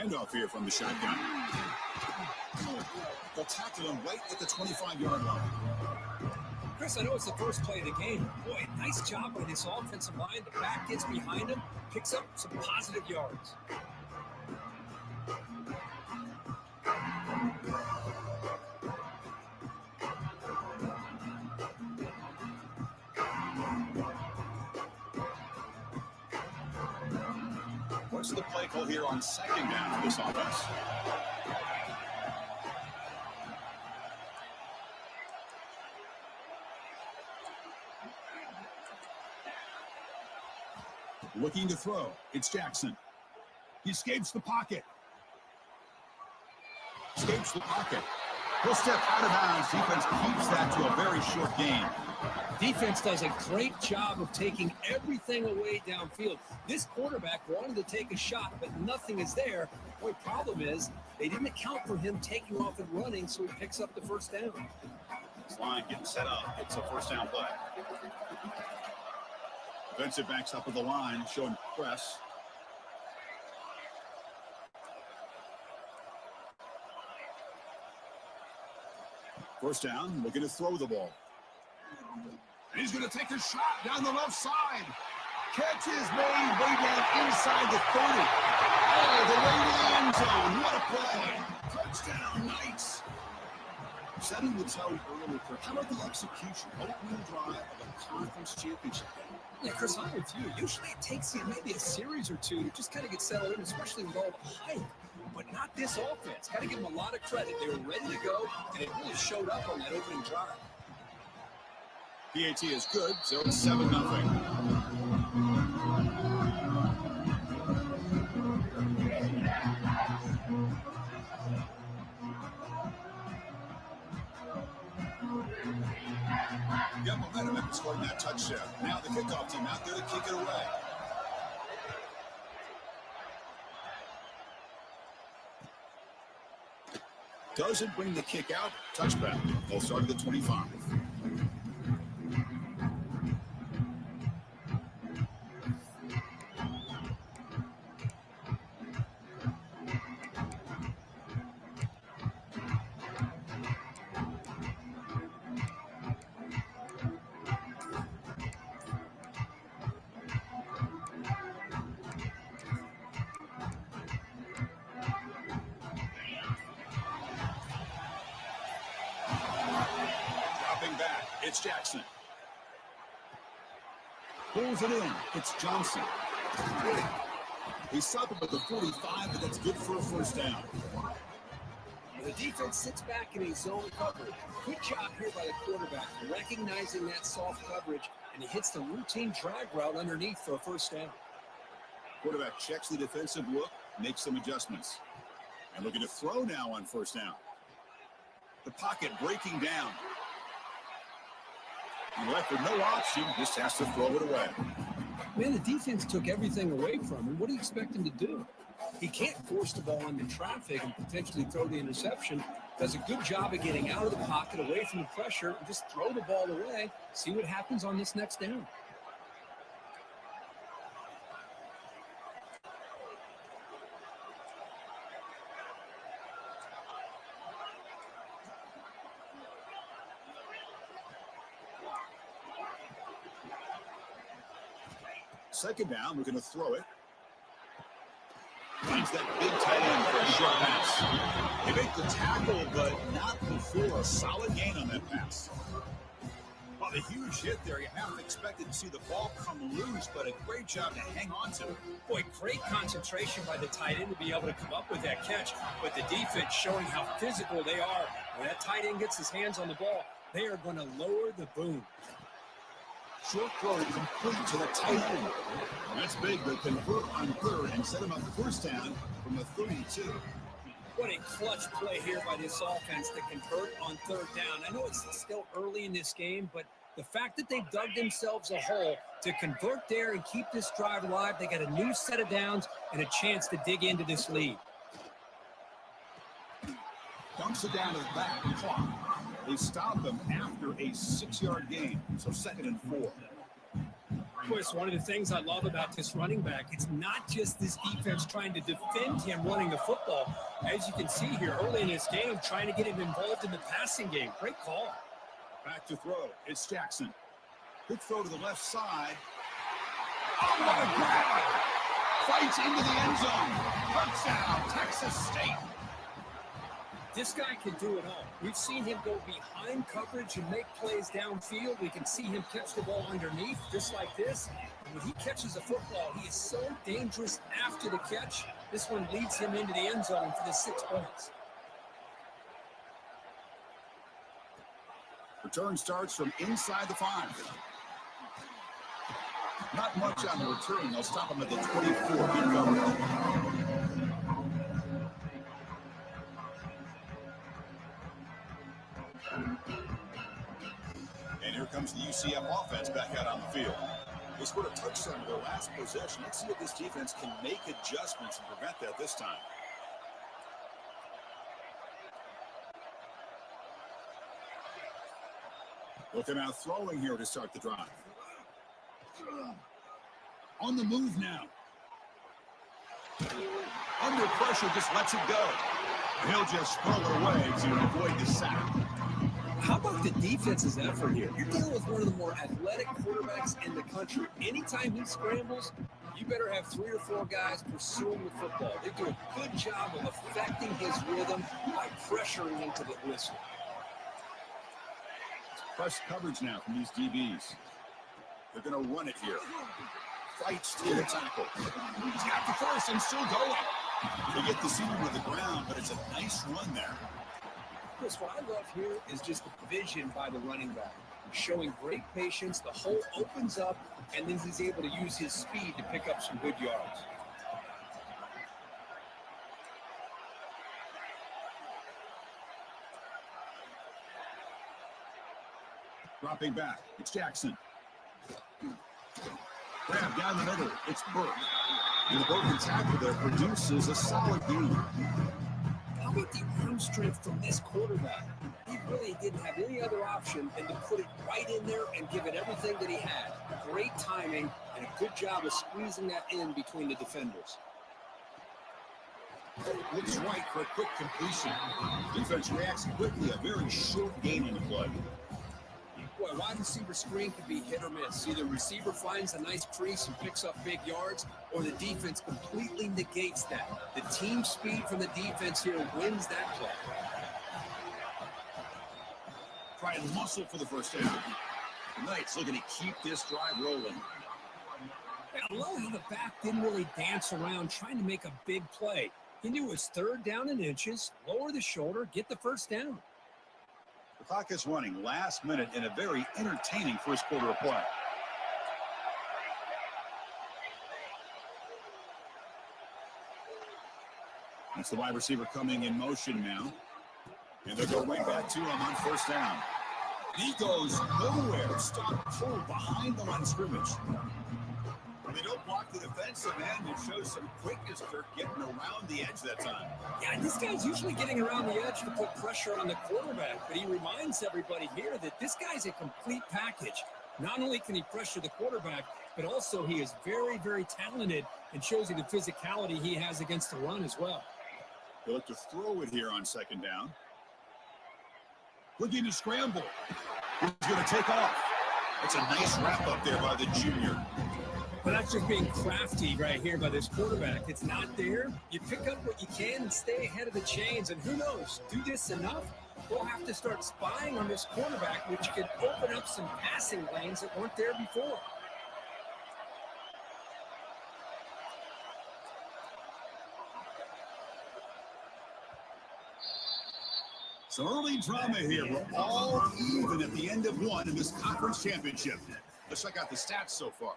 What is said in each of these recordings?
Handoff here from the shotgun. They'll tackle him right at the 25-yard line. Chris, I know it's the first play of the game. Boy, nice job by this offensive line. The back gets behind him, picks up some positive yards. What's the play call here on second down for this offense? Looking to throw. It's Jackson. He escapes the pocket. Escapes the pocket. He'll step out of bounds. Defense keeps that to a very short gain. Defense does a great job of taking everything away downfield. This quarterback wanted to take a shot, but nothing is there. The only problem is they didn't account for him taking off and running, so he picks up the first down. This line getting set up. It's a first down play. Defensive backs up with the line, showing press. First down, looking to throw the ball. And he's going to take a shot down the left side. Catch is made way down inside the 30. Oh, the way to the end zone. What a play. Touchdown, Knights. Setting the tone early for how about the execution? Opening drive of a conference championship game. Yeah, Chris, I'm with you. Usually it takes you maybe a series or two to just kind of get settled in, especially with all the hype. But not this offense. Got to give them a lot of credit. They were ready to go, and it really showed up on that opening drive. PAT is good, so it's 7-0. Got momentum after scoring that touchdown. Now the kickoff team out there to kick it away. Doesn't bring the kick out. Touchback. They'll start at the 25. It's Jackson. Pulls it in. It's Johnson. He's stopped at the 45, but that's good for a first down. The defense sits back in a zone coverage. Good job here by the quarterback, recognizing that soft coverage, and he hits the routine drag route underneath for a first down. Quarterback checks the defensive look, makes some adjustments. And looking to throw now on first down. The pocket breaking down. He left with no option, just has to throw it away. Man, the defense took everything away from him. What do you expect him to do? He can't force the ball into traffic and potentially throw the interception. Does a good job of getting out of the pocket, away from the pressure, and just throw the ball away. See what happens on this next down. Second down, we're going to throw it. Finds that big tight end for a short pass. They make the tackle, but not before a solid gain on that pass. Well, the huge hit there, you half expected to see the ball come loose, but a great job to hang on to it. Boy, great concentration by the tight end to be able to come up with that catch, but the defense showing how physical they are. When that tight end gets his hands on the ball, they are going to lower the boom. Short throw complete to the tight end. That's big. They convert on third and set him up the first down from the 32. What a clutch play here by this offense to convert on third down. I know it's still early in this game, but the fact that they've dug themselves a hole to convert there and keep this drive alive, they got a new set of downs and a chance to dig into this lead. Dumps it down to the back clock. They stop them after a 6-yard gain, so 2nd and 4. Chris, one of the things I love about this running back, it's not just this defense trying to defend him running the football. As you can see here early in this game, trying to get him involved in the passing game. Great call. Back to throw. It's Jackson. Quick throw to the left side. Oh, what a grab! Fights into the end zone. Touchdown, Texas State. This guy can do it all. We've seen him go behind coverage and make plays downfield. We can see him catch the ball underneath, just like this. And when he catches a football, he is so dangerous after the catch. This one leads him into the end zone for the 6 points. Return starts from inside the 5. Not much on the return. They'll stop him at the 24. Good coverage. And here comes the UCF offense back out on the field. They scored a touchdown in their last possession. Let's see if this defense can make adjustments and prevent that this time. Looking out throwing here to start the drive. On the move now. Under pressure, just lets it go. He'll just throw it away to avoid the sack. How about the defense's effort here? You're dealing with one of the more athletic quarterbacks in the country. Anytime he scrambles, you better have 3 or 4 guys pursuing the football. They do a good job of affecting his rhythm by pressuring him to the whistle. Press coverage now from these DBs. They're going to run it here. Fights to the tackle. He's got the first and still going. They get the ceiling to the ground, but it's a nice run there. Chris, what I love here is just the vision by the running back. Showing great patience, the hole opens up, and then he's able to use his speed to pick up some good yards. Dropping back, it's Jackson. Grab down the middle, it's Burke. And the broken tackle there produces a solid gain. How about the arm strength from this quarterback? He really didn't have any other option than to put it right in there and give it everything that he had. Great timing and a good job of squeezing that in between the defenders. Looks right for a quick completion. Defense reacts quickly, a very short gain on the play. Boy, wide receiver screen can be hit or miss. Either receiver finds a nice crease and picks up big yards, or the defense completely negates that. The team speed from the defense here wins that play. Try and muscle for the first down. The Knights looking to keep this drive rolling. I love how the back didn't really dance around trying to make a big play. He knew it was 3rd down in inches, lower the shoulder, get the first down. The clock is running last minute in a very entertaining first quarter of play. That's the wide receiver coming in motion now. And they'll go right back to him on first down. He goes nowhere. Stop pulled behind the line of scrimmage. When they don't block the defensive end, it shows some quickness. They're getting around the edge that time. Yeah, this guy's usually getting around the edge to put pressure on the quarterback, but he reminds everybody here that this guy's a complete package. Not only can he pressure the quarterback, but also he is very, very talented and shows you the physicality he has against the run as well. They look to throw it here on second down. Looking to scramble. He's going to take off. It's a nice wrap up there by the junior. But that's just being crafty right here by this quarterback. It's not there. You pick up what you can and stay ahead of the chains. And who knows, do this enough, we'll have to start spying on this quarterback, which could open up some passing lanes that weren't there before. Some early drama here. We're all even at the end of one in this conference championship. Let's check out the stats so far.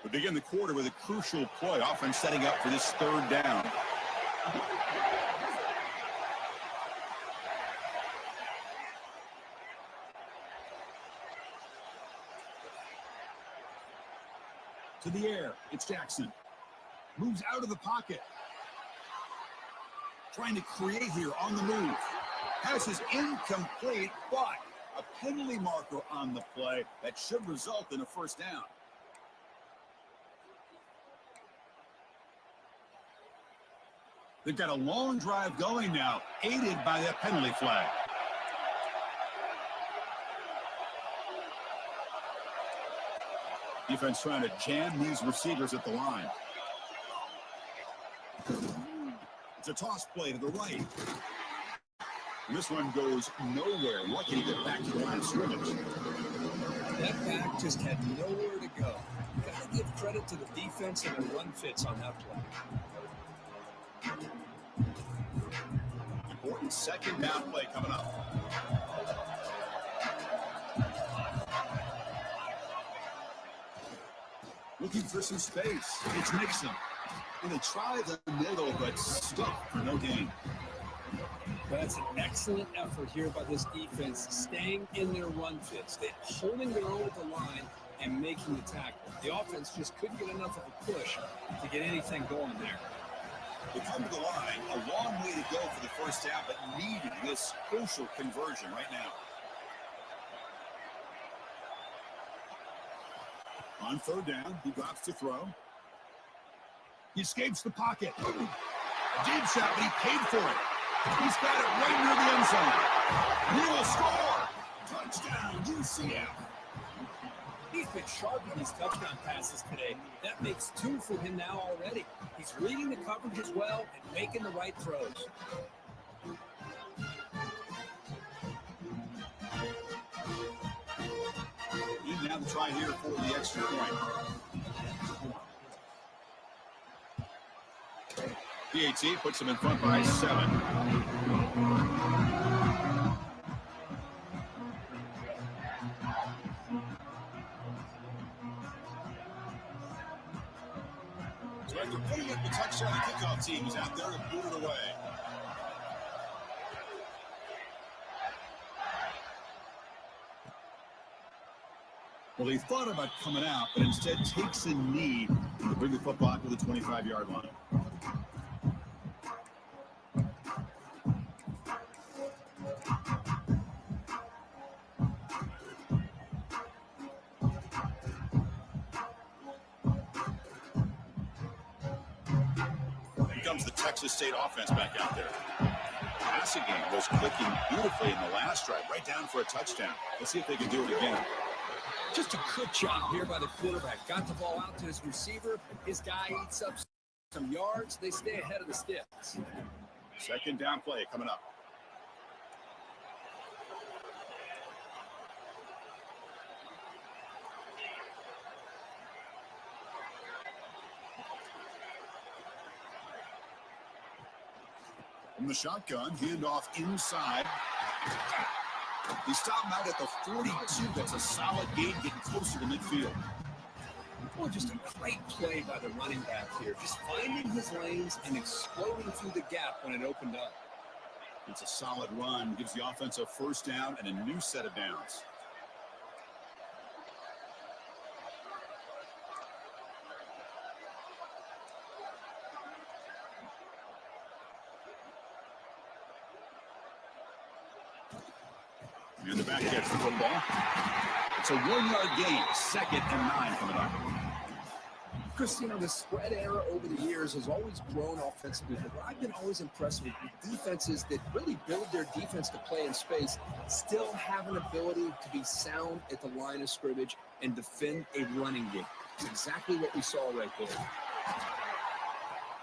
We begin the quarter with a crucial play, offense setting up for this 3rd down. To the air, it's Jackson. Moves out of the pocket. Trying to create here on the move. Pass is incomplete, but a penalty marker on the play that should result in a first down. They've got a long drive going now, aided by that penalty flag. Defense trying to jam these receivers at the line. It's a toss play to the right. And this one goes nowhere. Lucky to get back to the line of scrimmage. That back just had nowhere to go. Got to give credit to the defense and the run fits on that play. Important second down play coming up. Looking for some space. It's Nixon. And they try the middle, but stuck for no gain. That's an excellent effort here by this defense, staying in their run fits. They're holding their own at the line and making the tackle. The offense just couldn't get enough of a push to get anything going there. They come to the line, a long way to go for the first down, but needing this crucial conversion right now. On third down, he drops to throw. He escapes the pocket. Deep shot, but he paid for it. He's got it right near the end zone. He will score. Touchdown, UCF. He's been sharp in these touchdown passes today. That makes 2 for him now already. He's reading the coverage as well and making the right throws. Need now to try here for the extra point. PAT puts him in front by 7. So after putting up the touchdown, the kickoff team is out there to boot it away. Well, he thought about coming out, but instead takes a knee to bring the football to the 25-yard line. Here comes the Texas State offense back out there. Passing game was clicking beautifully in the last drive, right down for a touchdown. Let's see if they can do it again. Just a good job here by the quarterback. Got the ball out to his receiver. His guy eats up some yards. They stay ahead of the sticks. Second down play coming up. From the shotgun, handoff inside. He stopped him out at the 42. That's a solid gain, getting closer to midfield. Well, just a great play by the running back here. Just finding his lanes and exploding through the gap when it opened up. It's a solid run. Gives the offense a first down and a new set of downs. And the back gets the football. It's a 1-yard gain. 2nd and 9 coming up. Chris, you know, the spread era over the years has always grown offensively, but what I've been always impressed with defenses that really build their defense to play in space still have an ability to be sound at the line of scrimmage and defend a running game. It's exactly what we saw right there.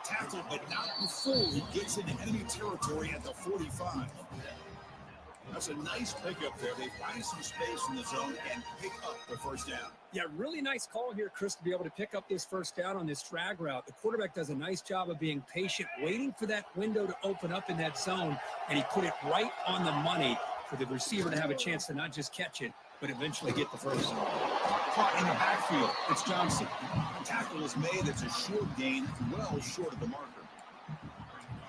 Tackled, but not before he gets into enemy territory at the 45. That's a nice pickup there. They find some space in the zone and pick up the first down. Yeah, really nice call here, Chris, to be able to pick up this first down on this drag route. The quarterback does a nice job of being patient, waiting for that window to open up in that zone, and he put it right on the money for the receiver to have a chance to not just catch it, but eventually get the first. Caught in the backfield, it's Johnson. Tackle is made. It's a short gain, well short of the marker.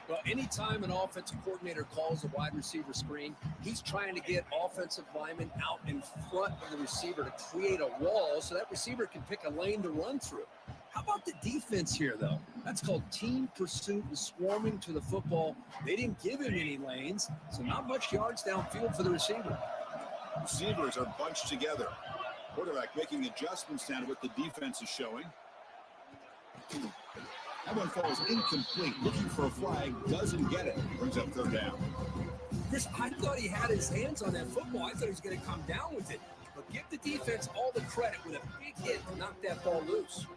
Well, anytime an offensive coordinator calls a wide receiver screen, he's trying to get offensive linemen out in front of the receiver to create a wall so that receiver can pick a lane to run through. How about the defense here, though? That's called team pursuit and swarming to the football. They didn't give him any lanes, so not much yards downfield for the receiver. Receivers are bunched together. Quarterback making adjustments down to what the defense is showing. That one falls incomplete. Looking for a flag, doesn't get it. Brings up third down. Chris, I thought he had his hands on that football. I thought he was going to come down with it. But give the defense all the credit with a big hit to knock that ball loose.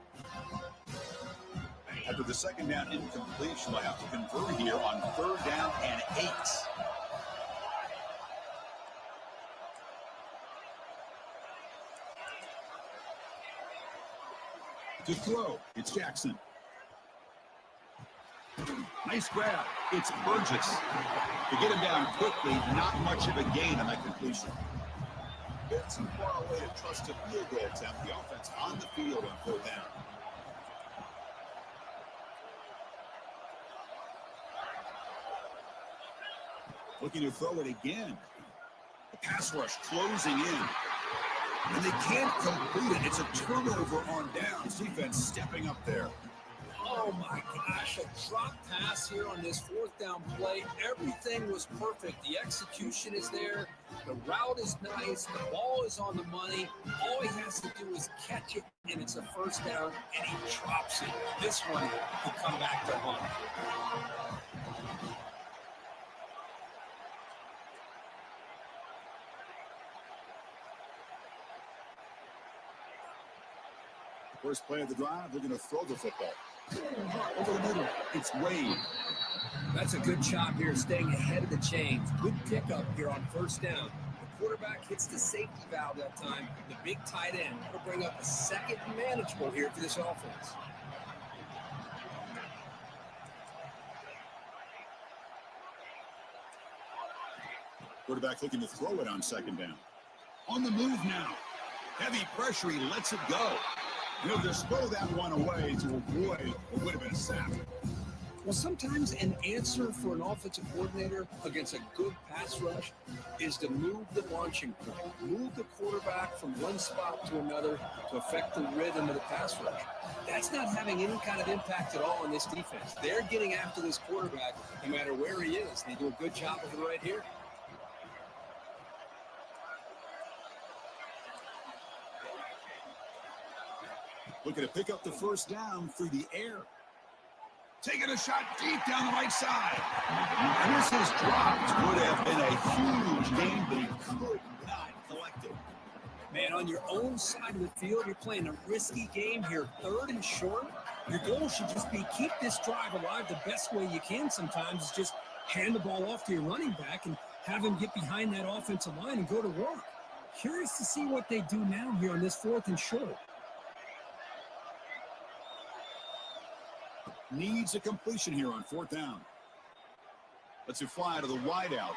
After the second down incompletion, they'll have to convert here on third down and 8. To throw, it's Jackson. Nice grab. It's Burgess. To get him down quickly, not much of a gain on that completion. Bit too far away to trust a field goal attempt. The offense on the field on third down. Looking to throw it again. The pass rush closing in. And they can't complete it. It's a turnover on downs. Defense stepping up there. Oh my gosh, a drop pass here on this fourth down play. Everything was perfect. The execution is there. The route is nice. The ball is on the money. All he has to do is catch it, and it's a first down, and he drops it. This one will come back to haunt. First play of the drive, they're going to throw the football. Over the middle, it's Wade. That's a good job here, staying ahead of the chains. Good pickup here on first down. The quarterback hits the safety valve that time. The big tight end will bring up a second manageable here for this offense. Quarterback looking to throw it on second down. On the move now. Heavy pressure, he lets it go. He'll just throw that one away to avoid what would have been a sack. Well, sometimes an answer for an offensive coordinator against a good pass rush is to move the launching point, move the quarterback from one spot to another to affect the rhythm of the pass rush. That's not having any kind of impact at all on this defense. They're getting after this quarterback no matter where he is. They do a good job of it right here. Looking to pick up the first down through the air. Taking a shot deep down the right side. And this is dropped. Would have been a huge gain, but he could not collect it. Man, on your own side of the field, you're playing a risky game here, third and short. Your goal should just be keep this drive alive the best way you can sometimes is just hand the ball off to your running back and have him get behind that offensive line and go to work. Curious to see what they do now here on this fourth and short. Needs a completion here on fourth down. Lets it fly to the wide out.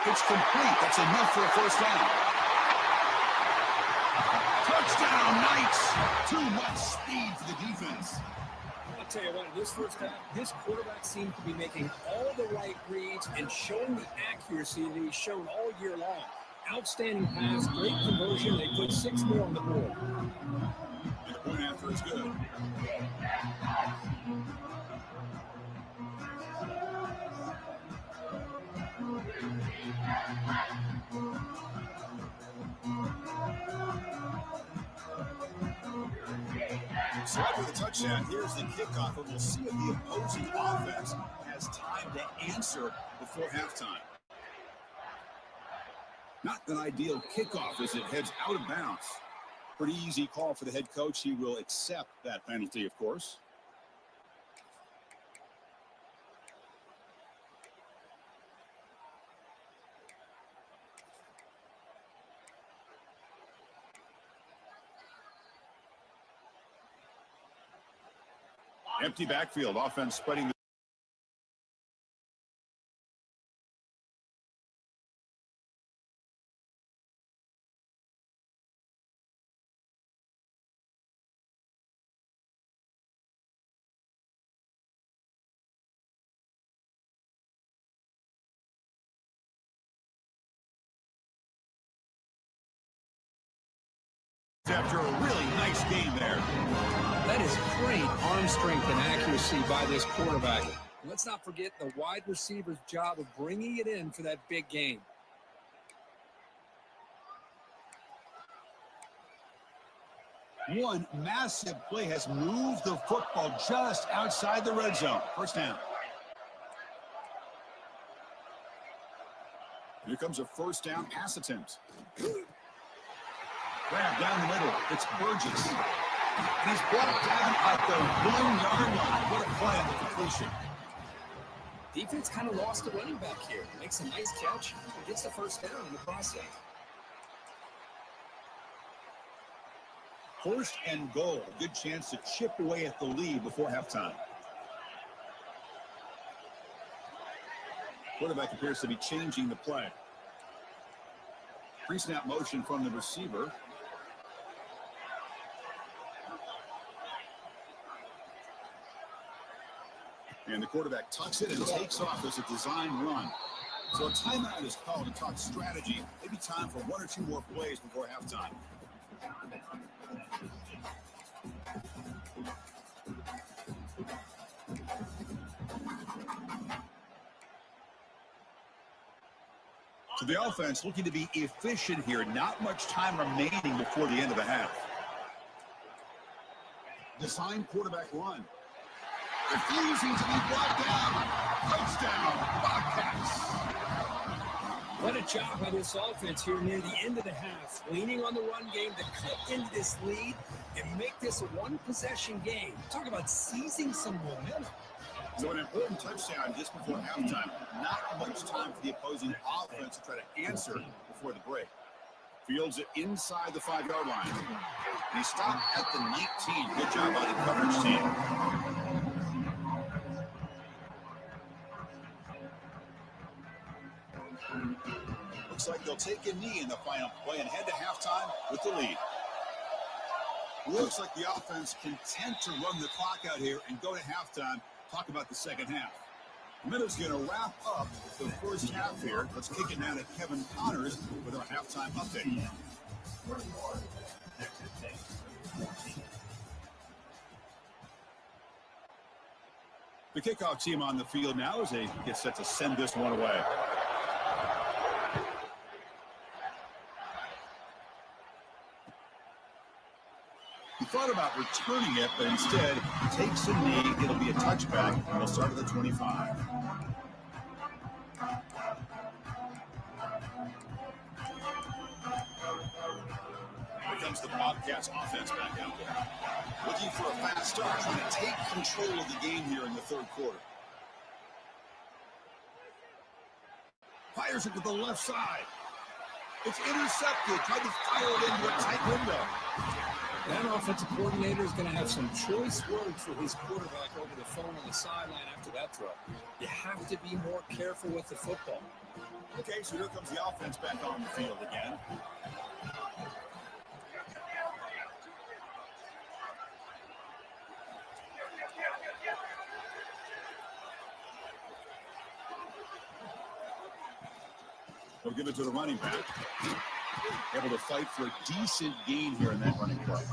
It's complete. That's enough for a first down. Touchdown, Knights. Too much speed for the defense. I'll tell you what, this first half, this quarterback seemed to be making all the right reads and showing the accuracy that he's shown all year long. Outstanding pass, great conversion. They put 6 more on the board. And the point after is good. So after the touchdown, here's the kickoff, and we'll see if the opposing offense has time to answer before halftime. Not an ideal kickoff as it heads out of bounds. Pretty easy call for the head coach. He will accept that penalty, of course. Empty backfield, offense spreading the after a really nice game there. That is great arm strength and accuracy by this quarterback. Let's not forget the wide receiver's job of bringing it in for that big game. One massive play has moved the football just outside the red zone. First down. Here comes a first down pass attempt. Grab down the middle. It's Burgess. And he's brought down at the 1-yard line. What a play on the completion. Defense kind of lost the running back here. Makes a nice catch and gets the first down in the process. First and goal. Good chance to chip away at the lead before halftime. Quarterback appears to be changing the play. Pre-snap motion from the receiver. And the quarterback tucks it and takes off as a design run. So a timeout is called to talk strategy. Maybe time for one or two more plays before halftime. So the offense looking to be efficient here. Not much time remaining before the end of the half. Design quarterback run. Refusing to be brought down. Touchdown, Bobcats. What a job by this offense here near the end of the half. Leaning on the run game to cut into this lead and make this a one-possession game. Talk about seizing some momentum. So an important touchdown just before halftime. Not much time for the opposing offense to try to answer before the break. Fields it inside the 5-yard line. And he stopped at the 19. Good job by the coverage team. Looks like they'll take a knee in the final play and head to halftime with the lead. Looks like the offense content to run the clock out here and go to halftime. Talk about the second half. The minute's going to wrap up the first half here. Let's kick it now to Kevin Connors with our halftime update. The kickoff team on the field now as they get set to send this one away. He thought about returning it, but instead takes a knee. It'll be a touchback, and they'll start at the 25. Here comes the Bobcats offense back out there. Looking for a fast start, trying to take control of the game here in the third quarter. Fires it to the left side. It's intercepted. Tried to fire it into a tight window. That offensive coordinator is going to have some choice words for his quarterback over the phone on the sideline after that throw. You have to be more careful with the football. Okay, so here comes the offense back on the field again. They'll give it to the running back. Able to fight for a decent gain here in that running play.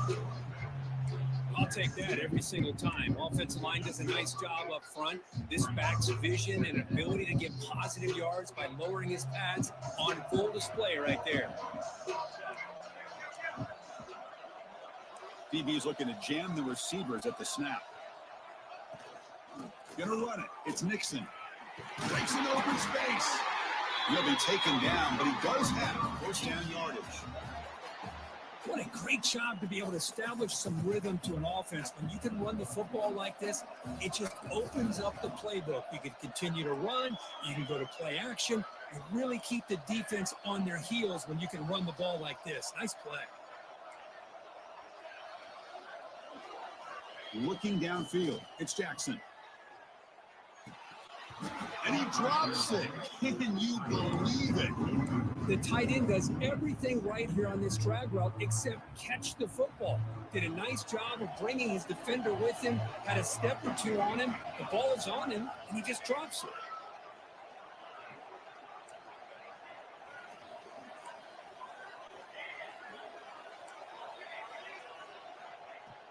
I'll take that every single time. Offensive line does a nice job up front. This back's vision and ability to get positive yards by lowering his pads on full display right there. DB is looking to jam the receivers at the snap. Gonna run it. It's Nixon. Breaks in open space. He'll be taken down, but he does have first down yardage. What a great job to be able to establish some rhythm to an offense. When you can run the football like this, it just opens up the playbook. You can continue to run. You can go to play action. You really keep the defense on their heels when you can run the ball like this. Nice play. Looking downfield, it's Jackson. And he drops it. Can you believe it? The tight end does everything right here on this drag route except catch the football. Did a nice job of bringing his defender with him, had a step or two on him. The ball is on him, and he just drops it.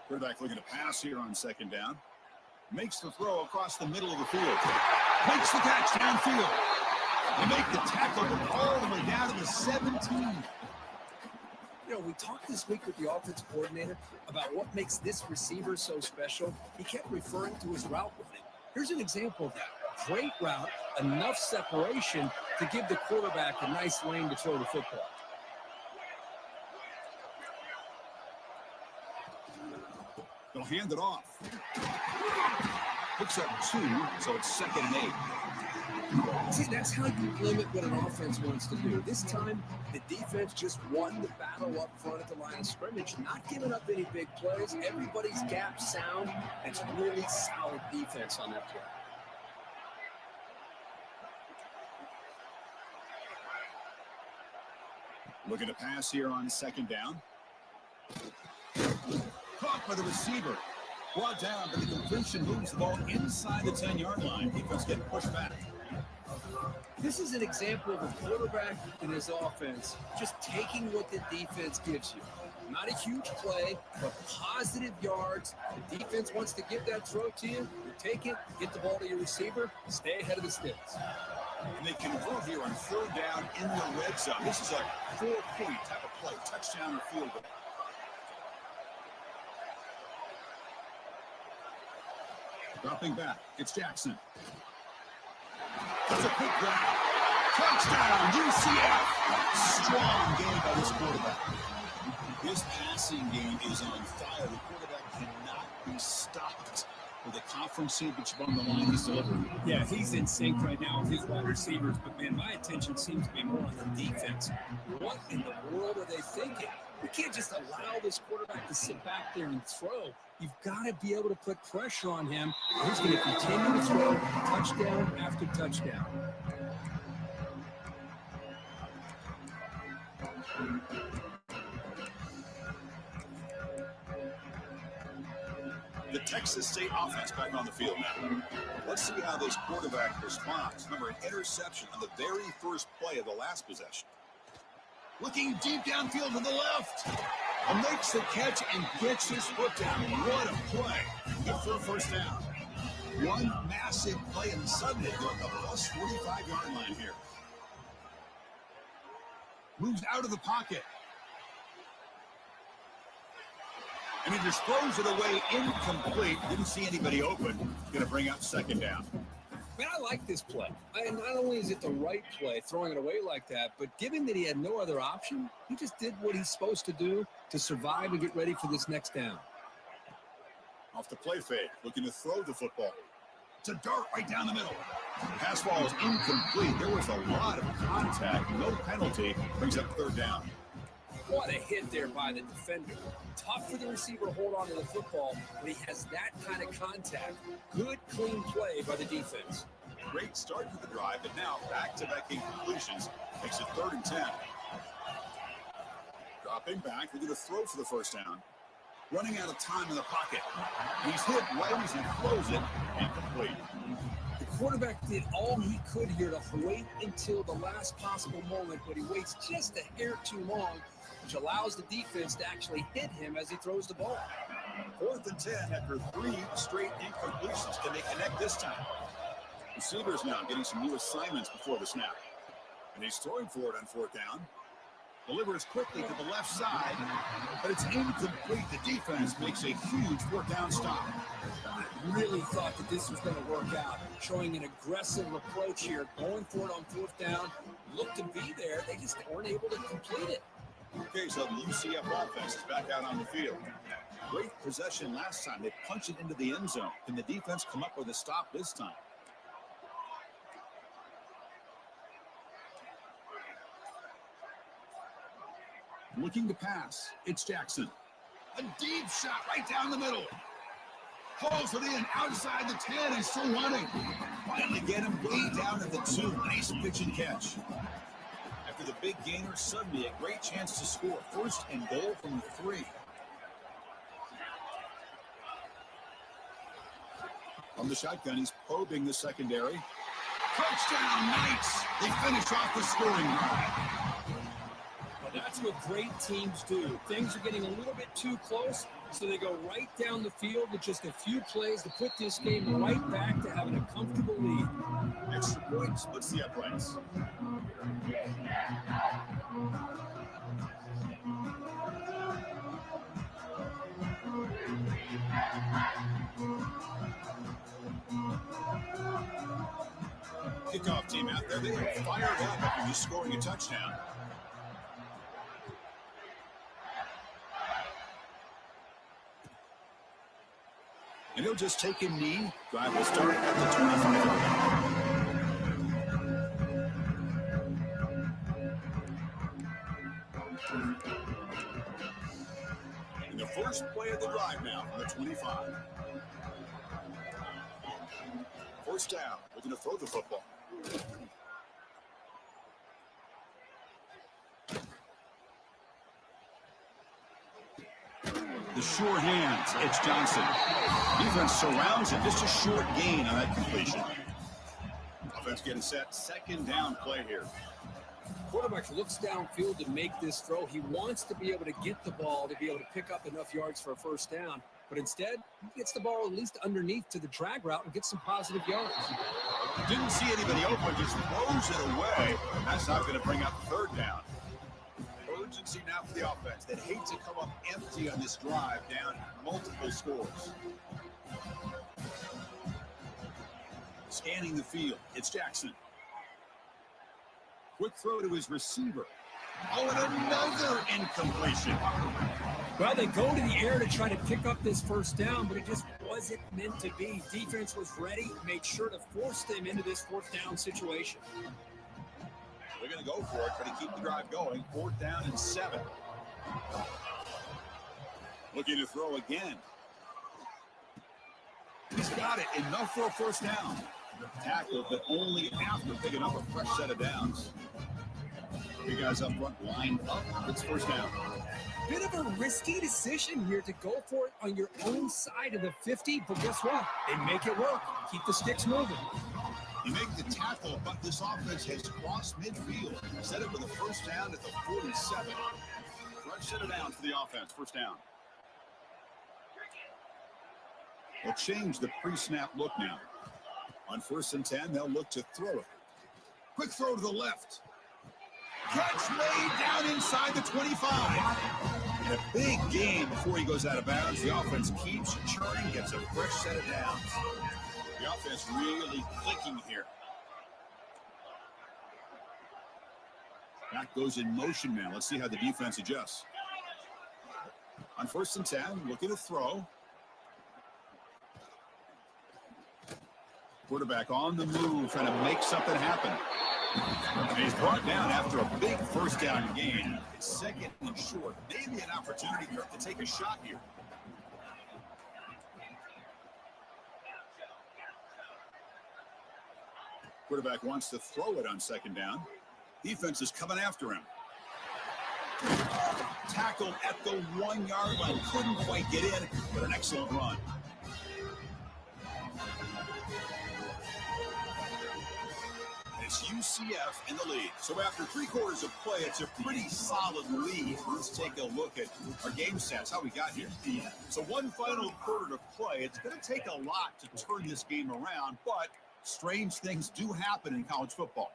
Quarterback looking to pass here on second down. Makes the throw across the middle of the field. Makes the catch downfield. They make the tackle all the way down to the 17. You know, we talked this week with the offensive coordinator about what makes this receiver so special. He kept referring to his route running. Here's an example of that. Great route, enough separation to give the quarterback a nice lane to throw the football. They'll hand it off. Picks up 2, so it's 2nd and 8. See, that's how you limit what an offense wants to do. This time, the defense just won the battle up front at the line of scrimmage, not giving up any big plays. Everybody's gap sound. It's really solid defense on that play. Looking to pass here on second down. Caught by the receiver. Brought down, but the completion moves the ball inside the 10-yard line. Defense getting pushed back. This is an example of a quarterback and his offense just taking what the defense gives you. Not a huge play, but positive yards. The defense wants to give that throw to you. You take it, get the ball to your receiver, stay ahead of the sticks. And they convert here on 3rd down in the red zone. This is a 4-point type of play, touchdown or field goal. Dropping back, it's Jackson. That's a quick grab. Touchdown, UCF. Strong game by this quarterback. His passing game is on fire. The quarterback cannot be stopped. With a conference championship on the line, he's delivering. Yeah, he's in sync right now with his wide receivers. But, man, my attention seems to be more on the defense. What in the world are they thinking? You can't just allow this quarterback to sit back there and throw. You've got to be able to put pressure on him. He's going to continue to throw touchdown after touchdown. The Texas State offense back on the field now. Let's see how this quarterback responds. Remember, an interception on the very first play of the last possession. Looking deep downfield to the left. And makes the catch and gets his foot down. What a play. Good for a first down. One massive play, and suddenly they're at the plus 45-yard line here. Moves out of the pocket. And he just throws it away incomplete. Didn't see anybody open. Going to bring up 2nd down. Man, I like this play. Not only is it the right play, throwing it away like that, but given that he had no other option, he just did what he's supposed to do to survive and get ready for this next down. Off the play fake, looking to throw the football. It's a dart right down the middle. Pass ball is incomplete. There was a lot of contact. No penalty. Brings up 3rd down. What a hit there by the defender. Tough for the receiver to hold on to the football, but he has that kind of contact. Good, clean play by the defense. Great start to the drive, but now back-to-back incompletions makes it 3rd and 10. Dropping back, they're going to throw for the first down. Running out of time in the pocket. He's hit right as he throws it, incomplete. The quarterback did all he could here to wait until the last possible moment, but he waits just a hair too long, which allows the defense to actually hit him as he throws the ball. 4th and 10 after 3 straight incompletions. Can they connect this time? Receivers now getting some new assignments before the snap. And he's throwing for it on 4th down. Delivers quickly to the left side, but it's incomplete. The defense makes a huge 4th down stop. I really thought that this was going to work out, showing an aggressive approach here, going for it on 4th down. Looked to be there. They just weren't able to complete it. Okay, so the UCF offense is back out on the field. Great possession last time. They punched it into the end zone. Can the defense come up with a stop this time? Looking to pass. It's Jackson. A deep shot right down the middle. Pulls it in outside the 10 and still running. Finally get him way down at the 2. Nice pitch and catch. After the big gainer, suddenly a great chance to score. 1st and goal from the 3. From the shotgun, he's probing the secondary. Touchdown, Knights! They finish off the scoring drive. Well, that's what great teams do. Things are getting a little bit too close. So they go right down the field with just a few plays to put this game right back to having a comfortable lead. Extra point splits the uprights. Kickoff team out there. They are fired up after just scoring a touchdown. And he'll just take a knee. Drive will start at the 25. And the first play of the drive now from the 25. First down. We're going to throw the football. The sure hands. It's Johnson. Defense surrounds him. Just a short gain on that completion. Offense getting set. Second down play here. Quarterback looks downfield to make this throw. He wants to be able to get the ball to be able to pick up enough yards for a first down. But instead, he gets the ball at least underneath to the drag route and gets some positive yards. Didn't see anybody open. Just throws it away. That's not going to bring up third down. Urgency now for the offense that hates to come up empty on this drive down multiple scores. Scanning the field, it's Jackson. Quick throw to his receiver. Oh, and another incompletion. Well, they go to the air to try to pick up this first down, but it just wasn't meant to be. Defense was ready, made sure to force them into this fourth down situation. They're going to go for it, but to keep the drive going. Fourth down and 7. Looking to throw again. He's got it. Enough for a first down. Tackle, but only after picking up a fresh set of downs. Three guys up front, lined up. It's first down. Bit of a risky decision here to go for it on your own side of the 50, but guess what? They make it work. Keep the sticks moving. You make the tackle, but this offense has crossed midfield. Set it with a first down at the 47. Fresh set of downs for the offense. First down. They'll change the pre-snap look now. On 1st and 10, they'll look to throw it. Quick throw to the left. Catch made down inside the 25. And a big gain before he goes out of bounds. The offense keeps churning, gets a fresh set of downs. The offense really clicking here. Back goes in motion now. Let's see how the defense adjusts. On 1st and 10, looking to throw. Quarterback on the move, trying to make something happen. And he's brought down after a big first down gain. It's 2nd and short. Maybe an opportunity to take a shot here. Quarterback wants to throw it on 2nd down. Defense is coming after him. Tackled at the 1-yard line. Couldn't quite get in, but an excellent run. It's UCF in the lead. So after 3 quarters of play, it's a pretty solid lead. Let's take a look at our game stats, how we got here. So 1 final quarter to play. It's going to take a lot to turn this game around, but strange things do happen in college football.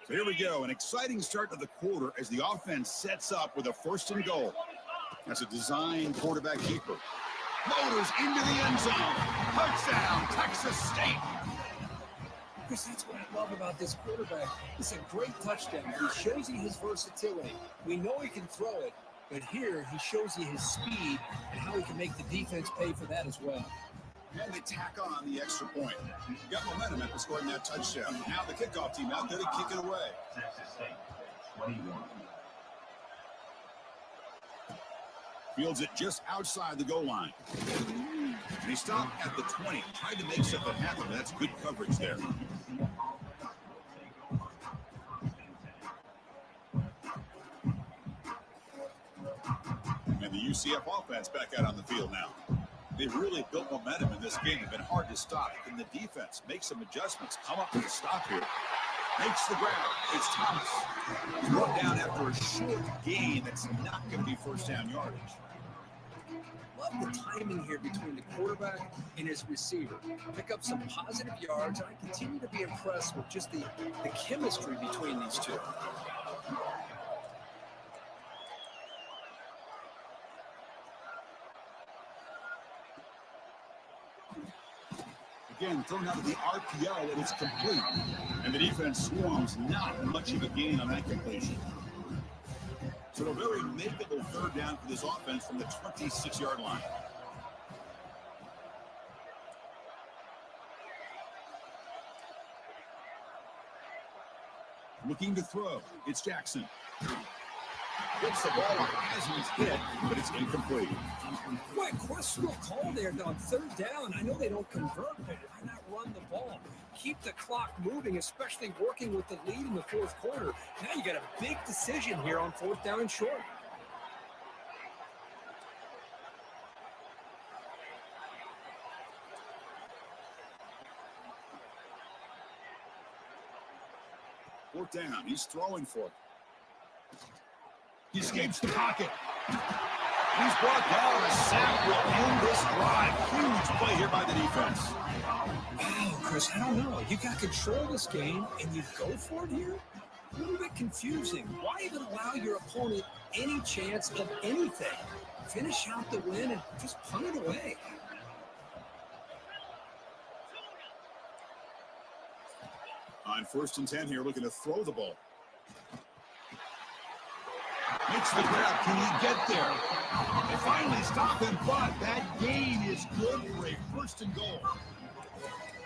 So here we go, an exciting start to the quarter as the offense sets up with a 1st and goal. That's a design quarterback keeper. Motors into the end zone. Touchdown, Texas State. Chris, that's what I love about this quarterback. It's a great touchdown. He shows you his versatility. We know he can throw it, but here he shows you his speed and how he can make the defense pay for that as well. And they tack on the extra point. Got momentum after scoring that touchdown. Now the kickoff team out there to kick it away. Texas State, 21. Fields it just outside the goal line. And he stopped at the 20. Tried to make something happen. That's good coverage there. And the UCF offense back out on the field now. They've really built momentum in this game. Been hard to stop. And the defense makes some adjustments. Come up with a stop here. Makes the grab. It's Thomas. He's brought down after a short gain that's not going to be first down yardage. Love the timing here between the quarterback and his receiver. Pick up some positive yards, and I continue to be impressed with just the chemistry between these two. Again, thrown out of the RPO, and it's complete. And the defense swarms not much of a gain on that completion. So a very makeable third down for this offense from the 26-yard line. Looking to throw. It's Jackson. Gets the ball off as he's hit, but it's incomplete. Boy, questionable call there on third down. I know they don't convert, but why not run the ball? Keep the clock moving, especially working with the lead in the fourth quarter. Now you got a big decision here on fourth down and short. Fourth down. He's throwing for it. He escapes the pocket. He's brought down. A sack will end this drive. Huge play here by the defense. Wow, Chris, I don't know. You got control of this game, and you go for it here? A little bit confusing. Why even allow your opponent any chance of anything? Finish out the win and just punt it away. On 1st and 10 here, looking to throw the ball. Makes the grab. Can he get there? They finally stop him, but that gain is good for a 1st and goal.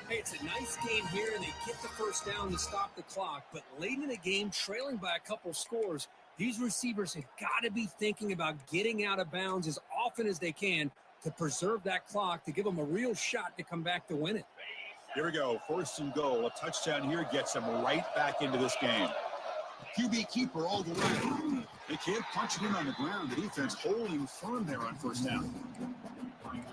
Hey, it's a nice game here, and they get the first down to stop the clock. But late in the game, trailing by a couple scores, these receivers have got to be thinking about getting out of bounds as often as they can to preserve that clock, to give them a real shot to come back to win it. Here we go. 1st and goal. A touchdown here gets them right back into this game. QB keeper all the way. They can't punch it in on the ground. The defense holding firm there on 1st down.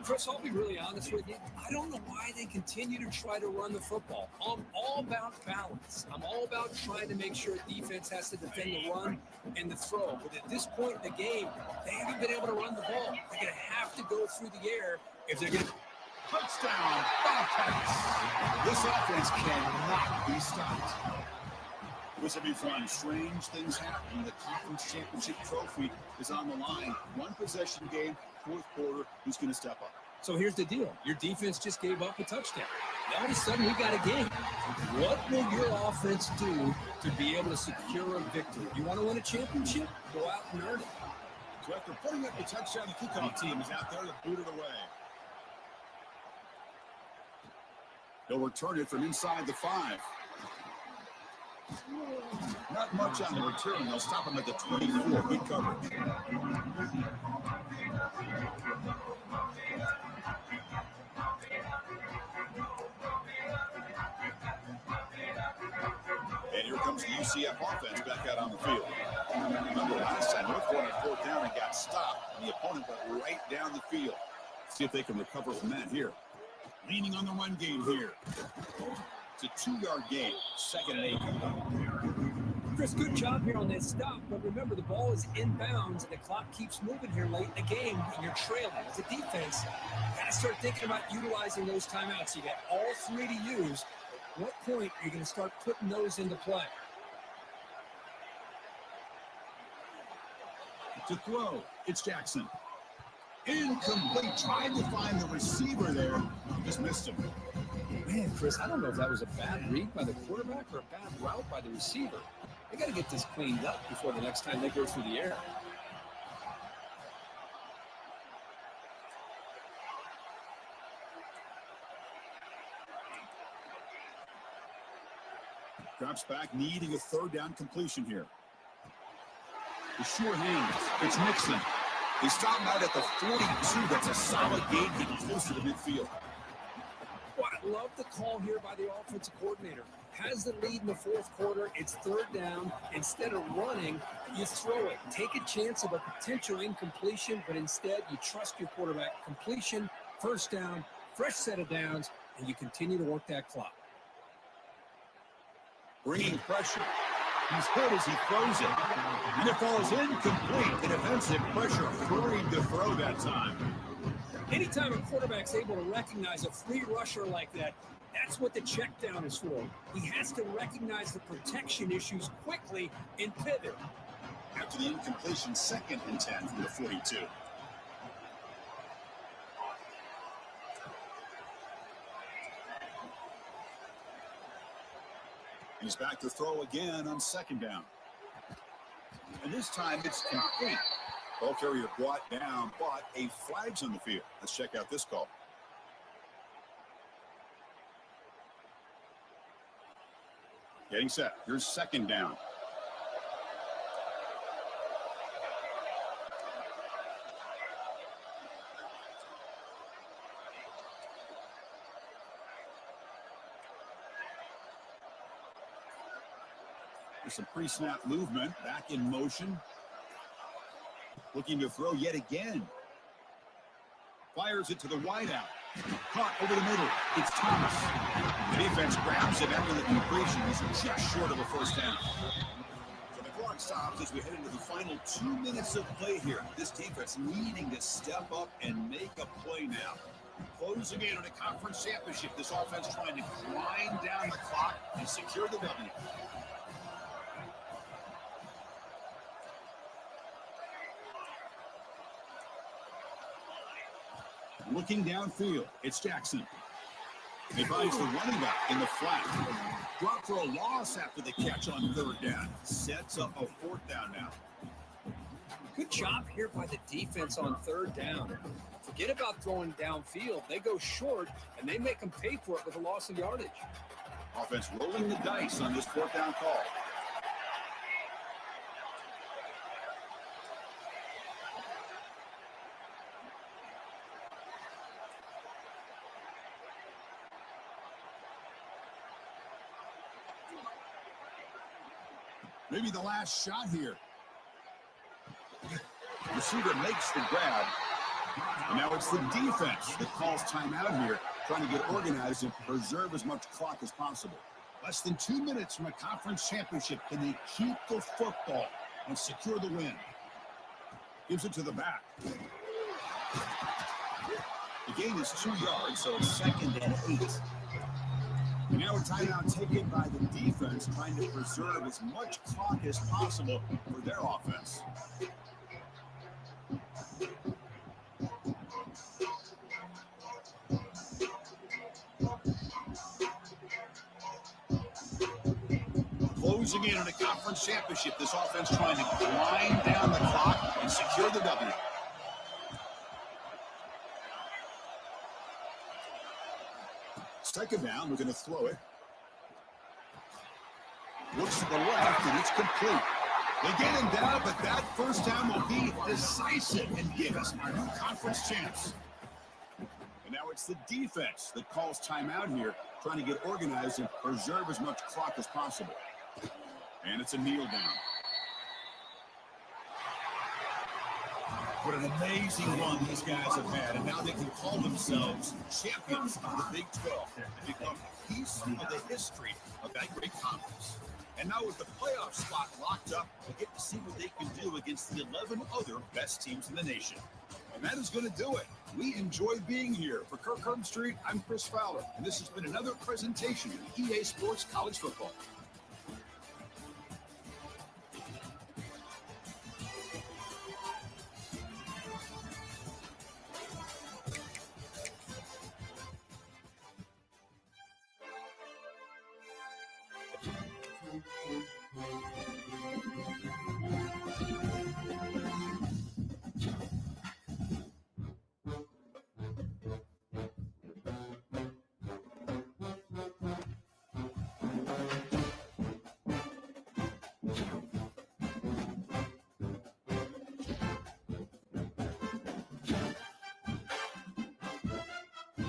Chris, I'll be really honest with you. I don't know why they continue to try to run the football. I'm all about balance. I'm all about trying to make sure defense has to defend the run and the throw. But at this point in the game, they haven't been able to run the ball. They're going to have to go through the air if they're going to. Touchdown, Bobcats. This offense cannot be stopped. This will be fun. Strange things happen. The conference championship trophy is on the line. One possession game, 4th quarter. Who's going to step up? So here's the deal. Your defense just gave up a touchdown. Now all of a sudden we got a game. What will your offense do to be able to secure a victory? You want to win a championship? Go out and earn it. So after putting up the touchdown, the kickoff team is out there to boot it away. They'll return it from inside the 5. Not much on the return. They'll stop him at the 24. Good coverage. And here comes the UCF offense back out on the field. Remember last time, North going 4th down and got stopped, and the opponent went right down the field. See if they can recover from that here. Leaning on the run game here. It's a 2-yard gain. 2nd and 8. Chris, good job here on that stop, but remember the ball is inbounds and the clock keeps moving here late in the game and you're trailing. As a defense, you got to start thinking about utilizing those timeouts. You got all 3 to use. At what point are you going to start putting those into play? To throw, it's Jackson. Incomplete. Tried to find the receiver there. Just missed him. Man, Chris, I don't know if that was a bad read by the quarterback or a bad route by the receiver. They got to get this cleaned up before the next time they go through the air. Drops back, needing a 3rd down completion here. The sure hands. It's Nixon. They stop out at the 42. That's a solid gain, getting closer to midfield. Well, I love the call here by the offensive coordinator. Has the lead in the 4th quarter. It's 3rd down. Instead of running, you throw it. Take a chance of a potential incompletion, but instead you trust your quarterback. Completion, 1st down, fresh set of downs, and you continue to work that clock. Bringing pressure. He's hit as he throws it. And it falls incomplete. The defensive pressure hurried to throw that time. Anytime a quarterback's able to recognize a free rusher like that, that's what the check down is for. He has to recognize the protection issues quickly and pivot. After the incompletion, 2nd and 10 from the 42. He's back to throw again on 2nd down. And this time it's complete. Ball carrier brought down, but a flag's on the field. Let's check out this call. Getting set. Here's 2nd down. There's some pre-snap movement. Back in motion. Looking to throw yet again. Fires it to the wideout. Caught over the middle. It's Thomas. The defense grabs it after the completion. He's just short of a 1st down. So the clock stops as we head into the final 2 minutes of play here. This defense needing to step up and make a play now. Closing in on a conference championship. This offense trying to grind down the clock and secure the W. Looking downfield, it's Jackson. He finds the running back in the flat. Drop for a loss after the catch on 3rd down. Sets up a 4th down now. Good job here by the defense on 3rd down. Forget about throwing downfield. They go short, and they make them pay for it with a loss of yardage. Offense rolling the dice on this 4th down call. Maybe the last shot here. Receiver makes the grab. And now it's the defense that calls timeout here, trying to get organized and preserve as much clock as possible. Less than 2 minutes from a conference championship. Can they keep the football and secure the win? Gives it to the back. The gain is 2 yards, so 2nd and 8. And now a timeout taken by the defense, trying to preserve as much clock as possible for their offense. Closing in on a conference championship, this offense trying to grind down the clock and secure the W. Second down, we're going to throw it. Looks to the left, and it's complete. They get him down, but that 1st down will be decisive and give us our new conference chance. And now it's the defense that calls timeout here, trying to get organized and preserve as much clock as possible. And it's a kneel down. What an amazing run these guys have had, and now they can call themselves champions of the Big 12 and become a piece of the history of that great conference. And now with the playoff spot locked up, we get to see what they can do against the 11 other best teams in the nation. And that is going to do it. We enjoy being here. For Kirk Herbstreit, I'm Chris Fowler, and this has been another presentation of EA Sports College Football.